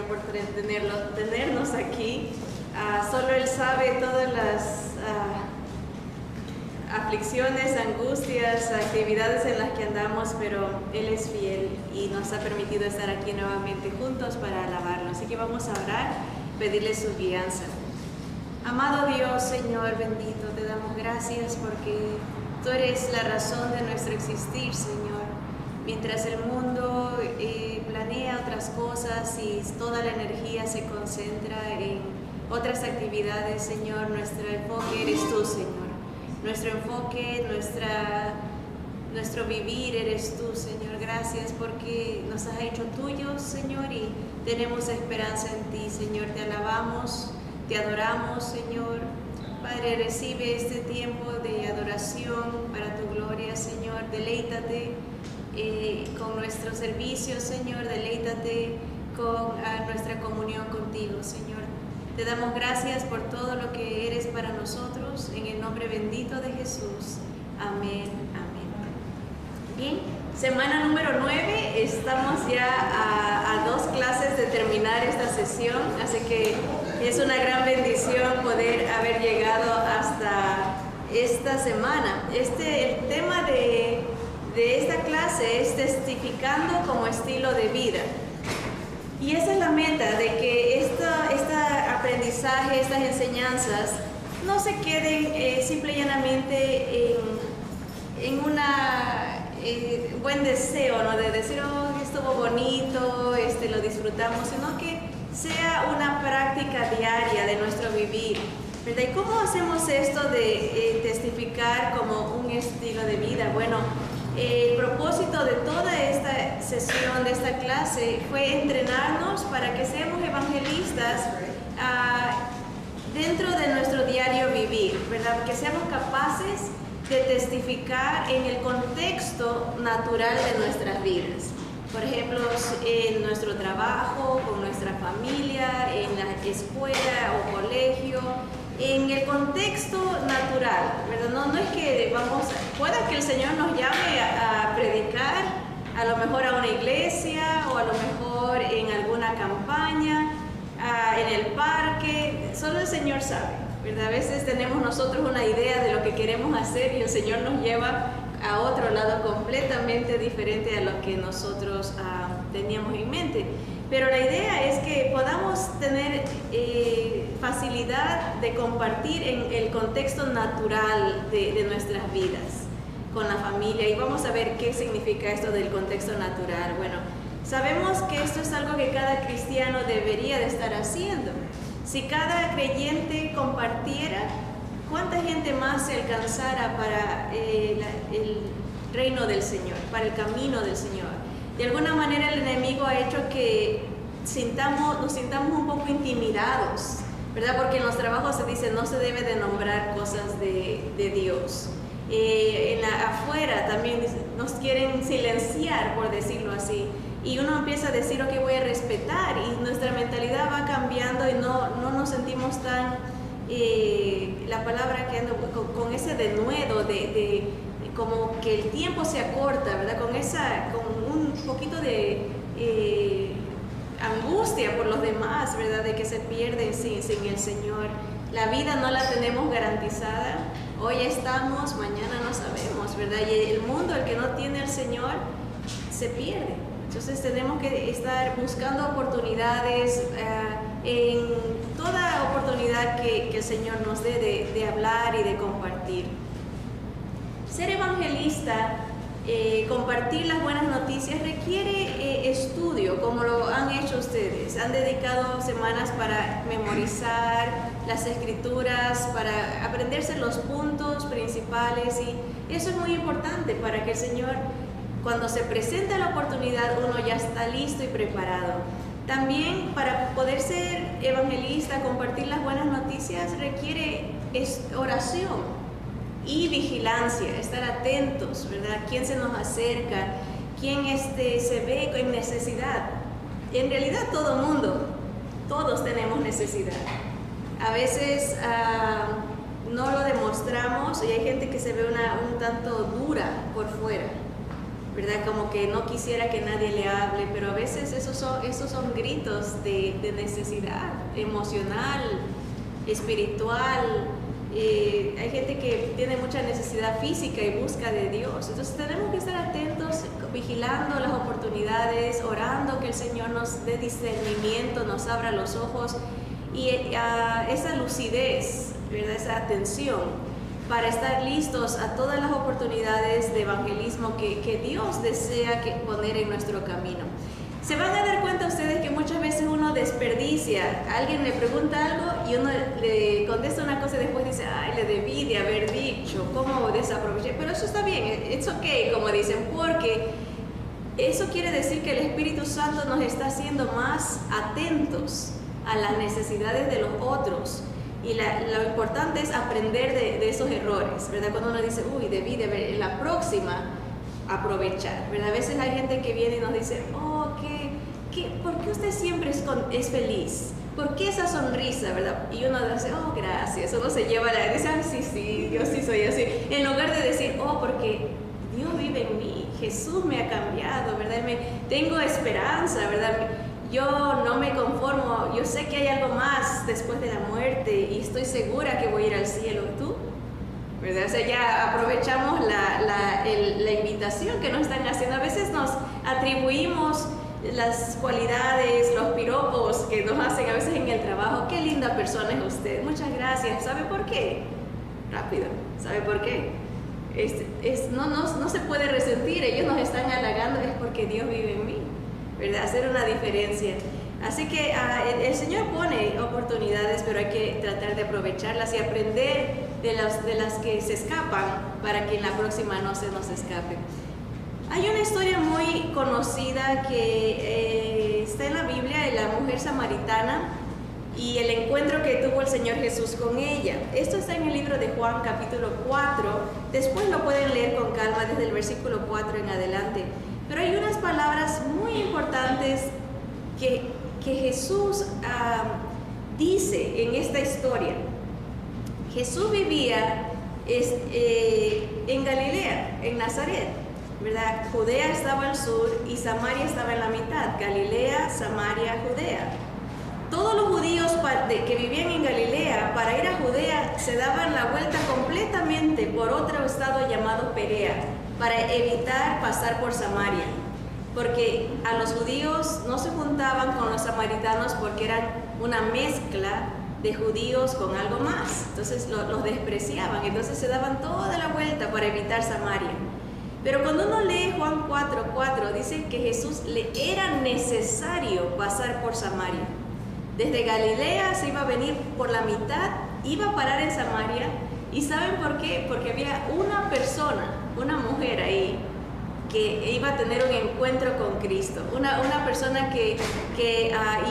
por tenernos aquí. Solo Él sabe todas las aflicciones, angustias, actividades en las que andamos, pero Él es fiel y nos ha permitido estar aquí nuevamente juntos para alabarlo. Así que vamos a orar, pedirle su guianza. Amado Dios, Señor bendito, te damos gracias porque Tú eres la razón de nuestro existir, Señor. Mientras el mundo planea otras cosas y toda la energía se concentra en otras actividades, Señor, nuestro enfoque eres Tú, Señor. Nuestro enfoque, nuestro vivir eres Tú, Señor. Gracias porque nos has hecho tuyos, Señor, y tenemos esperanza en Ti, Señor. Te alabamos, te adoramos, Señor. Padre, recibe este tiempo de adoración para Tu gloria, Señor. Deleítate con nuestro servicio, Señor. Deleítate con nuestra comunión contigo, Señor. Te damos gracias por todo lo que eres para nosotros, en el nombre bendito de Jesús. Amén, amén. Bien, semana número 9, estamos ya a 2 clases de terminar esta sesión, así que es una gran bendición poder haber llegado hasta esta semana. El tema de esta clase es testificando como estilo de vida. Y esa es la meta, de que este aprendizaje, estas enseñanzas, no se queden simple y llanamente en un buen deseo, ¿no? De decir, oh, estuvo bonito, lo disfrutamos, sino que sea una práctica diaria de nuestro vivir, ¿verdad? ¿Y cómo hacemos esto de testificar como un estilo de vida? Bueno, el propósito de toda esta sesión, de esta clase, fue entrenarnos para que seamos evangelistas dentro de nuestro diario vivir, ¿verdad? Que seamos capaces de testificar en el contexto natural de nuestras vidas. Por ejemplo, en nuestro trabajo, con nuestra familia, en la escuela o colegio, en el contexto natural, ¿verdad? No es que pueda que el Señor nos llame a predicar, a lo mejor a una iglesia o a lo mejor en alguna campaña, en el parque, solo el Señor sabe, ¿verdad? A veces tenemos nosotros una idea de lo que queremos hacer y el Señor nos lleva a otro lado completamente diferente a lo que nosotros teníamos en mente. Pero la idea es que podamos tener facilidad de compartir en el contexto natural de nuestras vidas, con la familia. Y vamos a ver qué significa esto del contexto natural. Bueno, sabemos que esto es algo que cada cristiano debería de estar haciendo. Si cada creyente compartiera, ¿cuánta gente más se alcanzara para el reino del Señor, para el camino del Señor? De alguna manera el enemigo ha hecho que nos sintamos un poco intimidados, ¿verdad? Porque en los trabajos se dice no se debe de nombrar cosas de Dios. Afuera también nos quieren silenciar, por decirlo así. Y uno empieza a decir, ok, voy a respetar, y nuestra mentalidad va cambiando y no nos sentimos tan, la palabra que ando con ese denuedo de como que el tiempo se acorta, ¿verdad? Con un poquito de angustia por los demás, ¿verdad? De que se pierden sin el Señor. La vida no la tenemos garantizada. Hoy estamos, mañana no sabemos, ¿verdad? Y el mundo, el que no tiene al Señor, se pierde. Entonces tenemos que estar buscando oportunidades, en toda oportunidad que el Señor nos dé de hablar y de compartir. Ser evangelista, compartir las buenas noticias requiere estudio, como lo han hecho ustedes. Han dedicado semanas para memorizar las escrituras, para aprenderse los puntos principales, y eso es muy importante para que el Señor, cuando se presenta la oportunidad, uno ya está listo y preparado. También para poder ser evangelista, compartir las buenas noticias, requiere oración y vigilancia, estar atentos, ¿verdad? ¿Quién se nos acerca? ¿Quién se ve en necesidad? En realidad todo mundo, todos tenemos necesidad. A veces no lo demostramos y hay gente que se ve un tanto dura por fuera, ¿verdad? Como que no quisiera que nadie le hable, pero a veces esos son gritos de necesidad emocional, espiritual. Hay gente que tiene mucha necesidad física y busca de Dios. Entonces tenemos que estar atentos, vigilando las oportunidades, orando que el Señor nos dé discernimiento, nos abra los ojos y esa lucidez, ¿verdad? Esa atención para estar listos a todas las oportunidades de evangelismo que Dios desea poner en nuestro camino. Se van a dar cuenta ustedes que muchas veces uno desperdicia, alguien le pregunta algo y uno le contesta una cosa y después dice, ay, le debí de haber dicho, ¿cómo desaproveché? Pero eso está bien, it's okay, como dicen, porque eso quiere decir que el Espíritu Santo nos está haciendo más atentos a las necesidades de los otros. Y lo importante es aprender de esos errores, ¿verdad? Cuando uno dice, uy, debí de haber, en la próxima, aprovechar, ¿verdad? A veces hay gente que viene y nos dice, oh, ¿por qué usted siempre es feliz? ¿Por qué esa sonrisa, verdad? Y uno dice, oh, gracias. Uno se lleva dice, ah, sí, yo sí soy así. En lugar de decir, oh, porque Dios vive en mí, Jesús me ha cambiado, ¿verdad? Tengo esperanza, ¿verdad? Yo no me conformo, yo sé que hay algo más después de la muerte y estoy segura que voy a ir al cielo. ¿Tú? ¿Verdad? O sea, ya aprovechamos la invitación que nos están haciendo. A veces nos atribuimos las cualidades, los piropos que nos hacen a veces en el trabajo. Qué linda persona es usted, muchas gracias. ¿Sabe por qué? Rápido, ¿sabe por qué? No se puede resentir, ellos nos están halagando, es porque Dios vive en mí, ¿verdad? Hacer una diferencia. Así que el Señor pone oportunidades, pero hay que tratar de aprovecharlas y aprender de las que se escapan para que en la próxima no se nos escape. Hay una historia muy conocida que está en la Biblia, de la mujer samaritana y el encuentro que tuvo el Señor Jesús con ella. Esto está en el libro de Juan capítulo 4, después lo pueden leer con calma desde el versículo 4 en adelante. Pero hay unas palabras muy importantes que Jesús dice en esta historia. Jesús vivía en Galilea, en Nazaret, ¿verdad? Judea estaba al sur y Samaria estaba en la mitad. Galilea, Samaria, Judea. Todos los judíos que vivían en Galilea, para ir a Judea, se daban la vuelta completamente por otro estado llamado Perea, para evitar pasar por Samaria, porque a los judíos no se juntaban con los samaritanos porque eran una mezcla de judíos con algo más, entonces los despreciaban, entonces se daban toda la vuelta para evitar Samaria. Pero cuando uno lee Juan 4:4, dice que Jesús le era necesario pasar por Samaria. Desde Galilea se iba a venir por la mitad, iba a parar en Samaria. ¿Y saben por qué? Porque había una persona, una mujer ahí, que iba a tener un encuentro con Cristo. Una persona que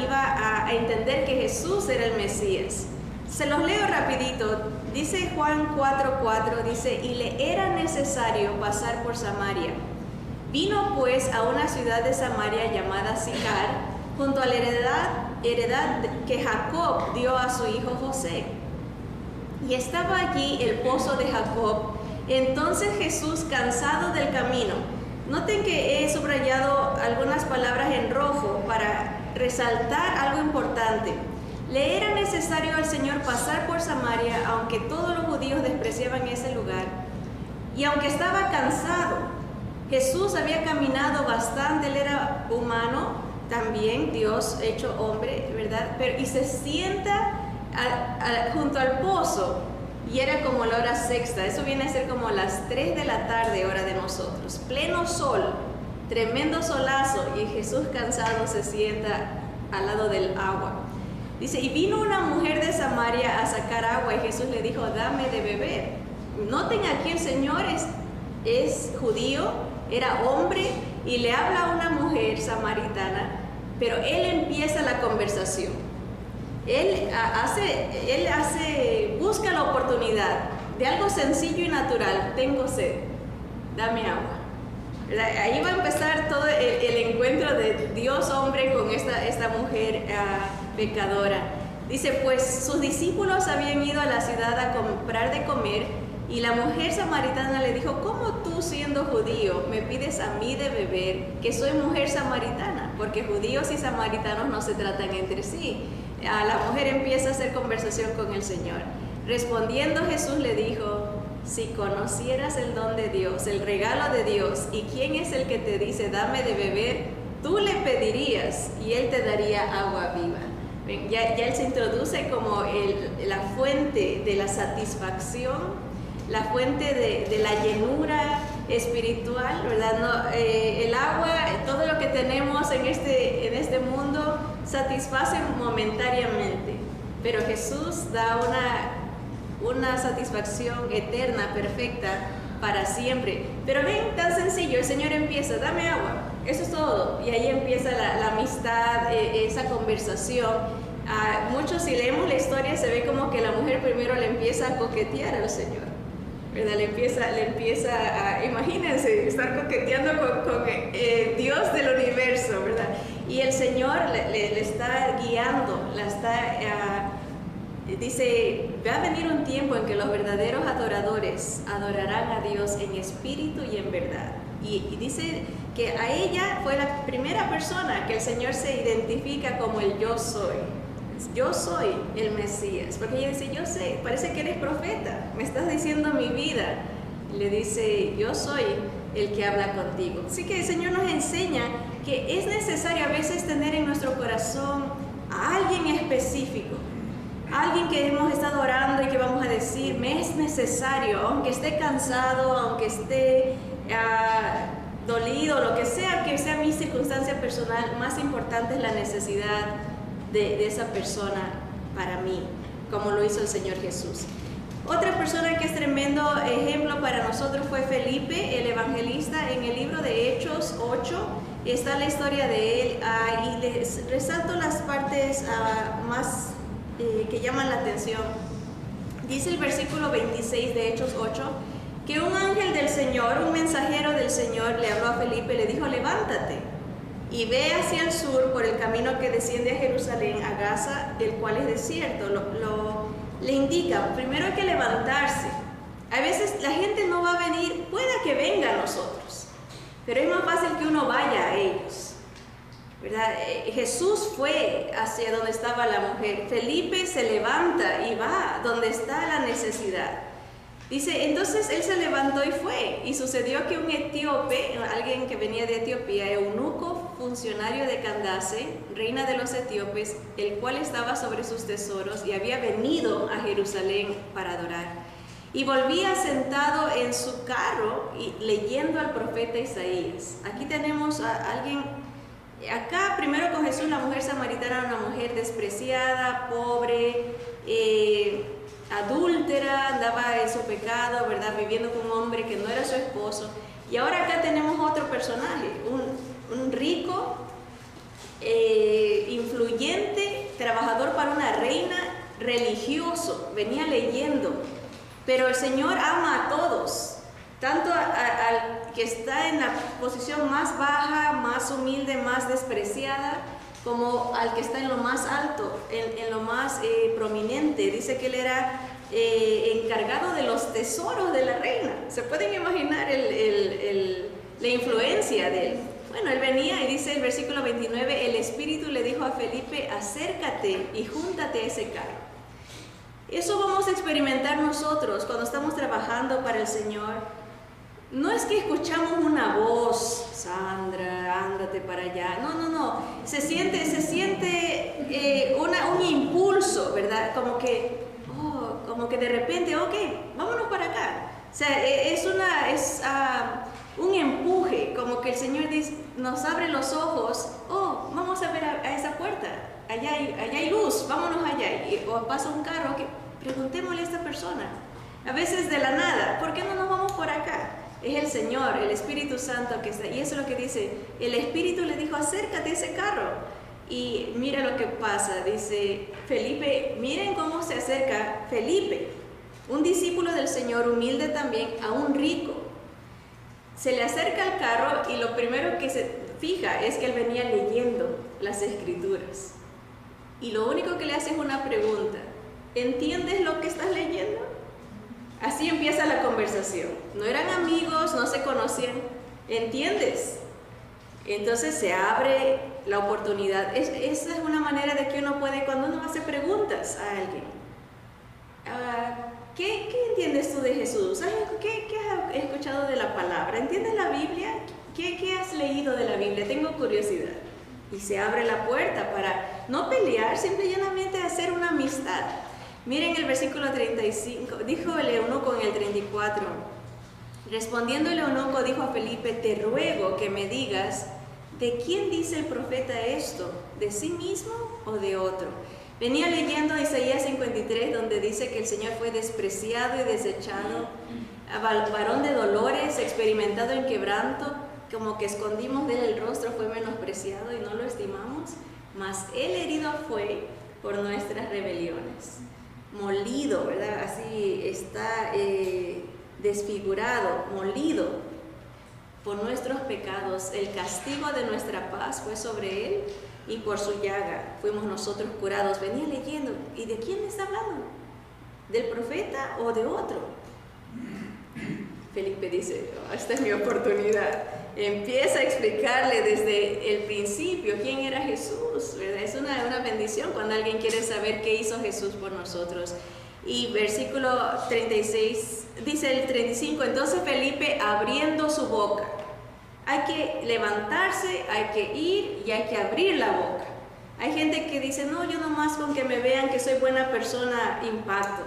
iba a entender que Jesús era el Mesías. Se los leo rapidito. Dice Juan 4:4, dice, y le era necesario pasar por Samaria. Vino pues a una ciudad de Samaria llamada Sicar, junto a la heredad que Jacob dio a su hijo José. Y estaba allí el pozo de Jacob. Entonces Jesús, cansado del camino, noten que he subrayado algunas palabras en rojo para resaltar algo importante. Le era necesario al Señor pasar por Samaria, aunque todos los judíos despreciaban ese lugar. Y aunque estaba cansado, Jesús había caminado bastante, él era humano, también Dios hecho hombre, ¿verdad? Y se sienta junto al pozo, y era como la hora sexta, eso viene a ser como las 3 de la tarde, hora de nosotros, pleno sol, tremendo solazo, y Jesús cansado se sienta al lado del agua. Dice, y vino una mujer de Samaria a sacar agua, y Jesús le dijo, dame de beber. Noten aquí el Señor es judío, era hombre, y le habla a una mujer samaritana, pero él empieza la conversación. Él busca la oportunidad de algo sencillo y natural. Tengo sed, dame agua. Ahí va a empezar todo el encuentro de Dios hombre con esta mujer pecadora. Dice, pues sus discípulos habían ido a la ciudad a comprar de comer, y la mujer samaritana le dijo, ¿cómo tú, tú siendo judío me pides a mí de beber, que soy mujer samaritana? Porque judíos y samaritanos no se tratan entre sí. La mujer empieza a hacer conversación con el Señor. Respondiendo Jesús le dijo: si conocieras el don de Dios, el regalo de Dios, y quién es el que te dice dame de beber, tú le pedirías y él te daría agua viva. Ya él se introduce como la fuente de la satisfacción, la fuente de la llenura espiritual, ¿verdad? No, el agua, todo lo que tenemos en este mundo satisface momentáneamente, pero Jesús da una satisfacción eterna, perfecta, para siempre. Pero ven, tan sencillo, el Señor empieza: dame agua, eso es todo, y ahí empieza la amistad, esa conversación. Muchos, si leemos la historia, se ve como que la mujer primero le empieza a coquetear al Señor, ¿verdad? Le empieza a, imagínense, estar coqueteando con Dios del universo, ¿verdad? Y el Señor le está guiando, dice: va a venir un tiempo en que los verdaderos adoradores adorarán a Dios en espíritu y en verdad. Y dice que a ella fue la primera persona que el Señor se identifica como el yo soy. Yo soy el Mesías, porque ella dice: yo sé, parece que eres profeta, me estás diciendo mi vida. Y le dice: yo soy el que habla contigo. Así que el Señor nos enseña que es necesario a veces tener en nuestro corazón a alguien específico, alguien que hemos estado orando y que vamos a decir: me es necesario, aunque esté cansado, aunque esté dolido, lo que sea mi circunstancia personal, más importante es la necesidad de esa persona para mí, como lo hizo el Señor Jesús. Otra persona que es tremendo ejemplo para nosotros fue Felipe, el evangelista. En el libro de Hechos 8 está la historia de él, y les resalto las partes más que llaman la atención. Dice el versículo 26 de Hechos 8 que un ángel del Señor, un mensajero del Señor, le habló a Felipe y le dijo: levántate y ve hacia el sur por el camino que desciende a Jerusalén, a Gaza, el cual es desierto. Le indica, primero hay que levantarse. A veces la gente no va a venir, pueda que venga a nosotros, pero es más fácil que uno vaya a ellos, ¿verdad? Jesús fue hacia donde estaba la mujer. Felipe se levanta y va donde está la necesidad. Dice: entonces él se levantó y fue, y sucedió que un etíope, alguien que venía de Etiopía, eunuco, funcionario de Candace, reina de los etíopes, el cual estaba sobre sus tesoros y había venido a Jerusalén para adorar, y volvía sentado en su carro y leyendo al profeta Isaías. Aquí tenemos a alguien, acá primero con Jesús, la mujer samaritana era una mujer despreciada, pobre, adúltera, andaba en su pecado, ¿verdad? Viviendo con un hombre que no era su esposo. Y ahora acá tenemos otro personaje, un rico, influyente, trabajador para una reina, religioso, venía leyendo. Pero el Señor ama a todos, tanto al que está en la posición más baja, más humilde, más despreciada, como al que está en lo más alto, en lo más prominente. Dice que él era encargado de los tesoros de la reina. ¿Se pueden imaginar la influencia de él? Bueno, él venía y dice el versículo 29, el Espíritu le dijo a Felipe: acércate y júntate a ese carro. Eso vamos a experimentar nosotros cuando estamos trabajando para el Señor. No es que escuchamos una voz: Sandra, ándate para allá. No. Se siente un impulso, ¿verdad? Como que de repente, ok, vámonos para acá. O sea, es un empuje, como que el Señor nos abre los ojos. Oh, vamos a ver a esa puerta. Allá hay luz, vámonos allá. O pasa un carro, okay, preguntémosle a esta persona. A veces de la nada, ¿por qué no nos vamos por acá? Es el Señor, el Espíritu Santo que está. Y eso es lo que dice. El Espíritu le dijo: acércate a ese carro. Y mira lo que pasa. Dice Felipe, miren cómo se acerca Felipe, un discípulo del Señor, humilde también, a un rico. Se le acerca al carro y lo primero que se fija es que él venía leyendo las Escrituras. Y lo único que le hace es una pregunta: ¿entiendes lo que estás leyendo? Así empieza la conversación. No eran amigos, no se conocían. ¿Entiendes? Entonces se abre la oportunidad. Esa es una manera de que uno puede, cuando uno hace preguntas a alguien, ¿qué entiendes tú de Jesús? ¿Qué has escuchado de la palabra? ¿Entiendes la Biblia? ¿Qué has leído de la Biblia? Tengo curiosidad. Y se abre la puerta para no pelear, simplemente hacer una amistad. Miren el versículo 35, dijo el eunuco en el 34. Respondiendo el eunuco dijo a Felipe: te ruego que me digas, ¿de quién dice el profeta esto? ¿De sí mismo o de otro? Venía leyendo Isaías 53, donde dice que el Señor fue despreciado y desechado, varón de dolores, experimentado en quebranto, como que escondimos de él el rostro, fue menospreciado y no lo estimamos, mas él herido fue por nuestras rebeliones, molido, ¿verdad? Así está desfigurado, molido por nuestros pecados. El castigo de nuestra paz fue sobre él y por su llaga fuimos nosotros curados. Venía leyendo, ¿y de quién está hablando? ¿Del profeta o de otro? Felipe dice: esta es mi oportunidad. Empieza a explicarle desde el principio quién era Jesús, ¿verdad? Es una bendición cuando alguien quiere saber qué hizo Jesús por nosotros. Y versículo 36, dice el 35, entonces Felipe abriendo su boca. Hay que levantarse, hay que ir y hay que abrir la boca. Hay gente que dice: no, yo nomás con que me vean que soy buena persona impacto.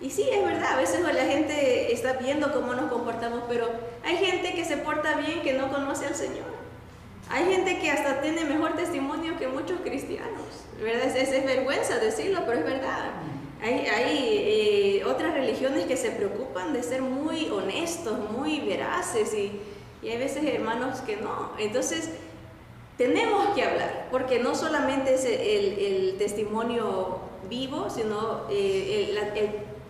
Y sí, es verdad, a veces la gente está viendo cómo nos comportamos, pero hay gente que se porta bien que no conoce al Señor. Hay gente que hasta tiene mejor testimonio que muchos cristianos, ¿verdad? Es vergüenza decirlo, pero es verdad. Hay otras religiones que se preocupan de ser muy honestos, muy veraces, y hay veces hermanos que no. Entonces tenemos que hablar, porque no solamente es el testimonio vivo, sino el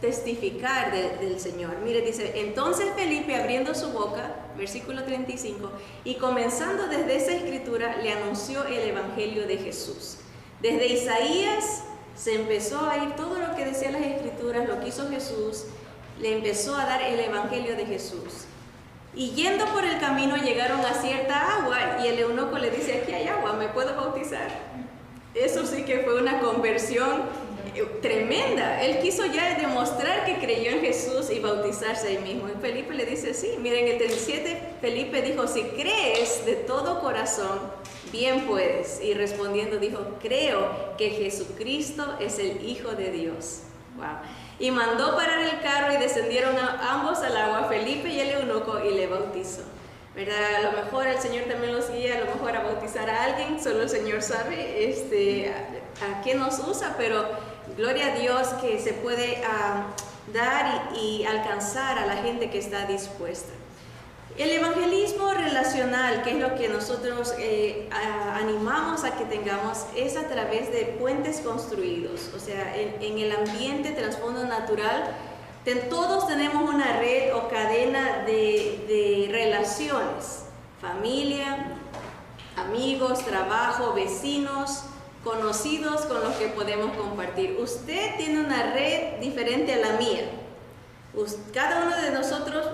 testificar del Señor. Mire, dice: entonces Felipe abriendo su boca, versículo 35, y comenzando desde esa escritura le anunció el evangelio de Jesús. Desde Isaías se empezó a ir todo lo que decía las escrituras, lo que hizo Jesús, le empezó a dar el evangelio de Jesús. Y yendo por el camino llegaron a cierta agua y el eunuco le dice: aquí hay agua, ¿me puedo bautizar? Eso sí que fue una conversión tremenda. Él quiso ya demostrar que creyó en Jesús y bautizarse ahí mismo. Y Felipe le dice: sí. Miren el 37, Felipe dijo: si crees de todo corazón, bien puedes. Y respondiendo dijo: creo que Jesucristo es el Hijo de Dios. Wow. Y mandó parar el carro y descendieron ambos al agua, Felipe y el eunuco, y le bautizó. ¿Verdad? A lo mejor el Señor también los guía, a lo mejor a bautizar a alguien, solo el Señor sabe a qué nos usa, pero gloria a Dios que se puede dar y alcanzar a la gente que está dispuesta. El evangelismo relacional, que es lo que nosotros animamos a que tengamos, es a través de puentes construidos, o sea, en el ambiente, trasfondo natural. Todos tenemos una red o cadena de relaciones: familia, amigos, trabajo, vecinos, conocidos con los que podemos compartir. Usted tiene una red diferente a la mía. Cada uno de nosotros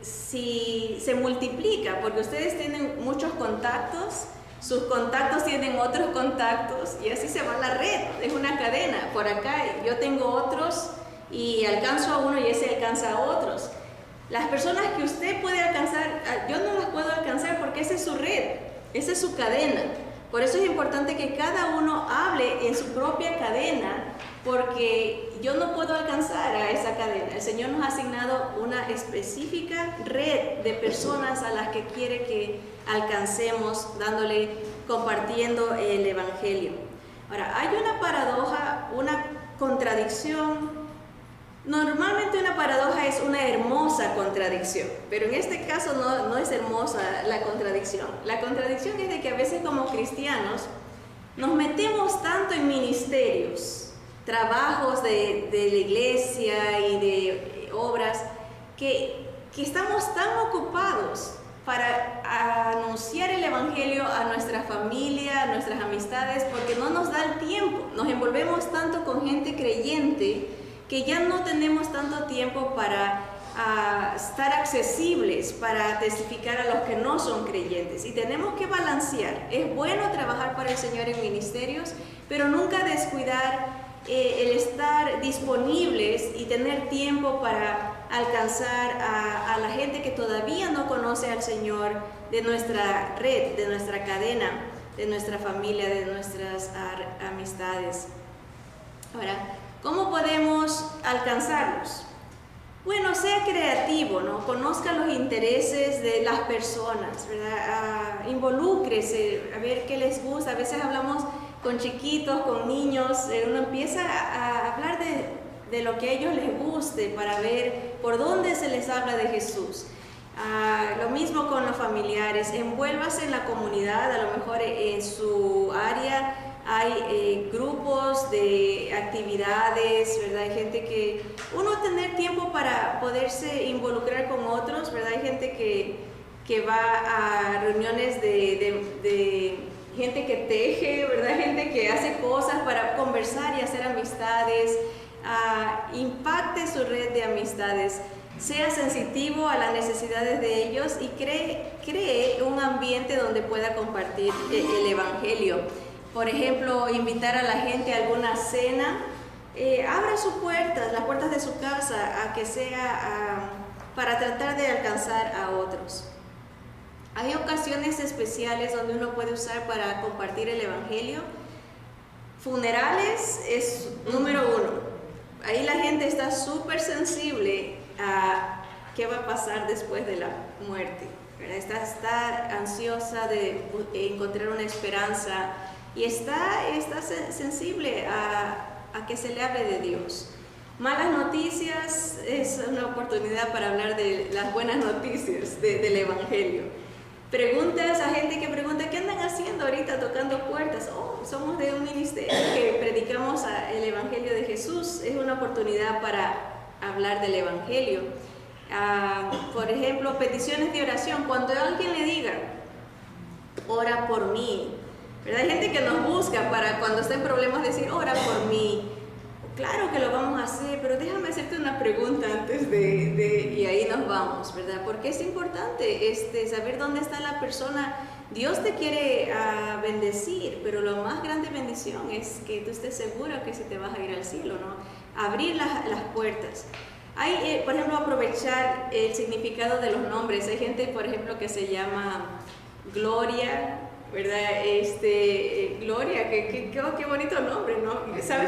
si se multiplica, porque ustedes tienen muchos contactos, sus contactos tienen otros contactos, y así se va la red. Es una cadena. Por acá yo tengo otros y alcanzo a uno y ese alcanza a otros. Las personas que usted puede alcanzar, yo no las puedo alcanzar porque esa es su red, esa es su cadena. Por eso es importante que cada uno hable en su propia cadena, porque yo no puedo alcanzar a esa cadena. El Señor nos ha asignado una específica red de personas a las que quiere que alcancemos, compartiendo el Evangelio. Ahora, hay una paradoja, una contradicción. Normalmente una paradoja es una hermosa contradicción, pero en este caso no es hermosa la contradicción. La contradicción es de que a veces como cristianos nos metemos tanto en ministerios, trabajos de la iglesia y de obras, que estamos tan ocupados para anunciar el Evangelio a nuestra familia, a nuestras amistades, porque no nos da el tiempo. Nos envolvemos tanto con gente creyente que ya no tenemos tanto tiempo para estar accesibles, para testificar a los que no son creyentes. Y tenemos que balancear. Es bueno trabajar para el Señor en ministerios, pero nunca descuidar el estar disponibles y tener tiempo para alcanzar a la gente que todavía no conoce al Señor, de nuestra red, de nuestra cadena, de nuestra familia, de nuestras amistades. Ahora, ¿cómo podemos alcanzarlos? Bueno, sea creativo, ¿no? Conozca los intereses de las personas, ¿verdad? Involúcrese, a ver qué les gusta. A veces hablamos con chiquitos, con niños, uno empieza a hablar de lo que a ellos les guste para ver por dónde se les habla de Jesús. Lo mismo con los familiares, envuélvase en la comunidad, a lo mejor en su área hay grupos de actividades, ¿verdad? Hay gente que uno tener tiempo para poderse involucrar con otros, ¿verdad? Hay gente que va a reuniones de gente que teje, ¿verdad? Gente que hace cosas para conversar y hacer amistades. Impacte su red de amistades. Sea sensitivo a las necesidades de ellos y cree un ambiente donde pueda compartir el Evangelio. Por ejemplo, invitar a la gente a alguna cena. Abra sus puertas, las puertas de su casa, a que sea para tratar de alcanzar a otros. Hay ocasiones especiales donde uno puede usar para compartir el Evangelio. Funerales es número uno. Ahí la gente está súper sensible a qué va a pasar después de la muerte, ¿verdad? Está ansiosa de encontrar una esperanza y está sensible a que se le hable de Dios. Malas noticias es una oportunidad para hablar de las buenas noticias del Evangelio. Preguntas a gente que pregunta, ¿qué andan haciendo ahorita tocando puertas? Oh, somos de un ministerio que predicamos el Evangelio de Jesús. Es una oportunidad para hablar del Evangelio. Por ejemplo, peticiones de oración. Cuando alguien le diga, ora por mí, ¿verdad? Hay gente que nos busca para cuando está en problemas decir, ora por mí. Claro que lo vamos a hacer, pero déjame hacerte una pregunta antes y ahí nos vamos, ¿verdad? Porque es importante saber dónde está la persona. Dios te quiere bendecir, pero la más grande bendición es que tú estés seguro que si te vas a ir al cielo, ¿no? Abrir las puertas. Hay, por ejemplo, aprovechar el significado de los nombres. Hay gente, por ejemplo, que se llama Gloria, ¿verdad? Gloria, qué bonito nombre, ¿no? ¿Sabe?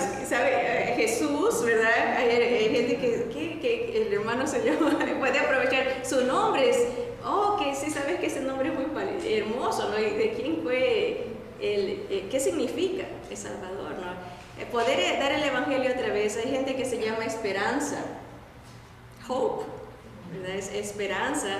Jesús, ¿verdad? Hay gente que el hermano se llama, puede aprovechar sus nombres. Oh, que sí, sabes que ese nombre es muy hermoso, ¿no? ¿Y de quién fue? ¿Qué significa? El Salvador, ¿no? Poder dar el Evangelio otra vez. Hay gente que se llama Esperanza, Hope, ¿verdad? Es esperanza.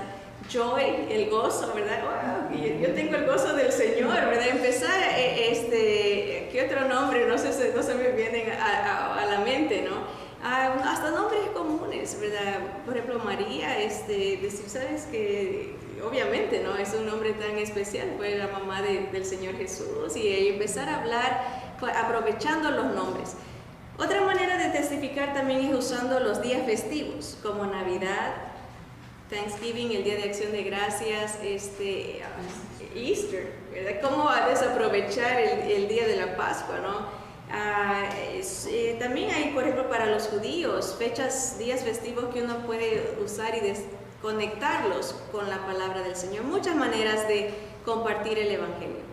Joy, el gozo, ¿verdad? Wow, yo tengo el gozo del Señor, ¿verdad? Empezar, ¿qué otro nombre? No se me vienen a la mente, ¿no? Hasta nombres comunes, ¿verdad? Por ejemplo, María, decir, ¿sabes que obviamente, ¿no? Es un nombre tan especial, fue la mamá del Señor Jesús, y empezar a hablar aprovechando los nombres. Otra manera de testificar también es usando los días festivos, como Navidad, Thanksgiving, el Día de Acción de Gracias, Easter, ¿verdad? ¿Cómo desaprovechar el Día de la Pascua, ¿no? También hay, por ejemplo, para los judíos, días festivos que uno puede usar y conectarlos con la palabra del Señor. Muchas maneras de compartir el Evangelio.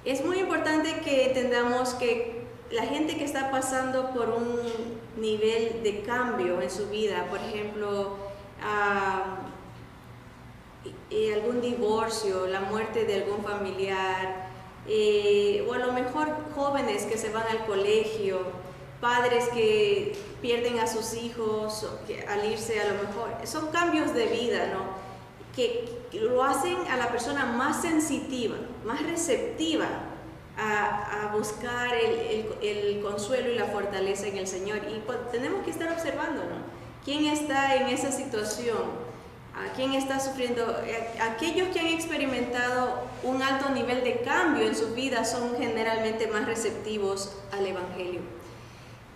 Es muy importante que entendamos que la gente que está pasando por un nivel de cambio en su vida, por ejemplo, algún divorcio, la muerte de algún familiar, o a lo mejor jóvenes que se van al colegio, padres que pierden a sus hijos al irse, a lo mejor son cambios de vida, ¿no? Que lo hacen a la persona más sensitiva, más receptiva a buscar el consuelo y la fortaleza en el Señor. Y tenemos que estar observando, ¿no? ¿Quién está en esa situación? ¿A quién está sufriendo? Aquellos que han experimentado un alto nivel de cambio en su vida son generalmente más receptivos al Evangelio.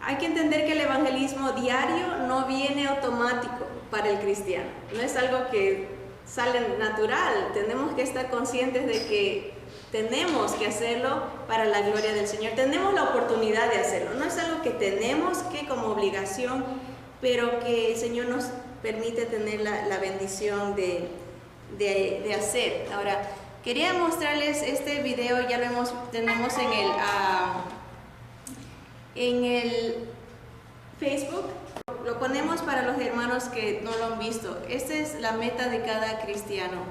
Hay que entender que el evangelismo diario no viene automático para el cristiano, no es algo que sale natural. Tenemos que estar conscientes de que tenemos que hacerlo para la gloria del Señor. Tenemos la oportunidad de hacerlo, no es algo que tenemos que como obligación, pero que el Señor nos permite tener la bendición de hacer. Ahora, quería mostrarles este video, ya tenemos en el Facebook. Lo ponemos para los hermanos que no lo han visto. Esta es la meta de cada cristiano.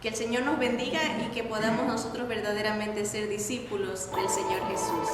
Que el Señor nos bendiga y que podamos nosotros verdaderamente ser discípulos del Señor Jesús.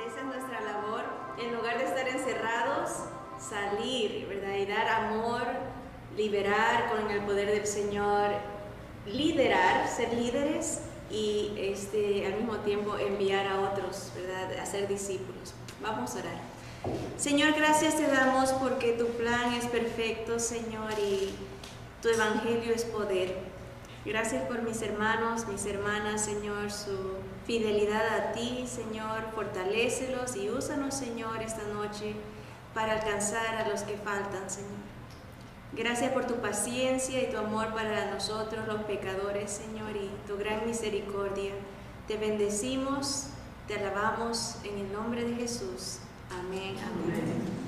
Esa es nuestra labor. En lugar de estar encerrados, salir, ¿verdad? Y dar amor, liberar con el poder del Señor, liderar, ser líderes y al mismo tiempo enviar a otros, ¿verdad? A ser discípulos. Vamos a orar. Señor, gracias te damos porque tu plan es perfecto, Señor, y tu evangelio es poder. Gracias por mis hermanos, mis hermanas, Señor, su fidelidad a ti, Señor. Fortalécelos y úsanos, Señor, esta noche para alcanzar a los que faltan, Señor. Gracias por tu paciencia y tu amor para nosotros, los pecadores, Señor, y tu gran misericordia. Te bendecimos, te alabamos en el nombre de Jesús. Amén, amén.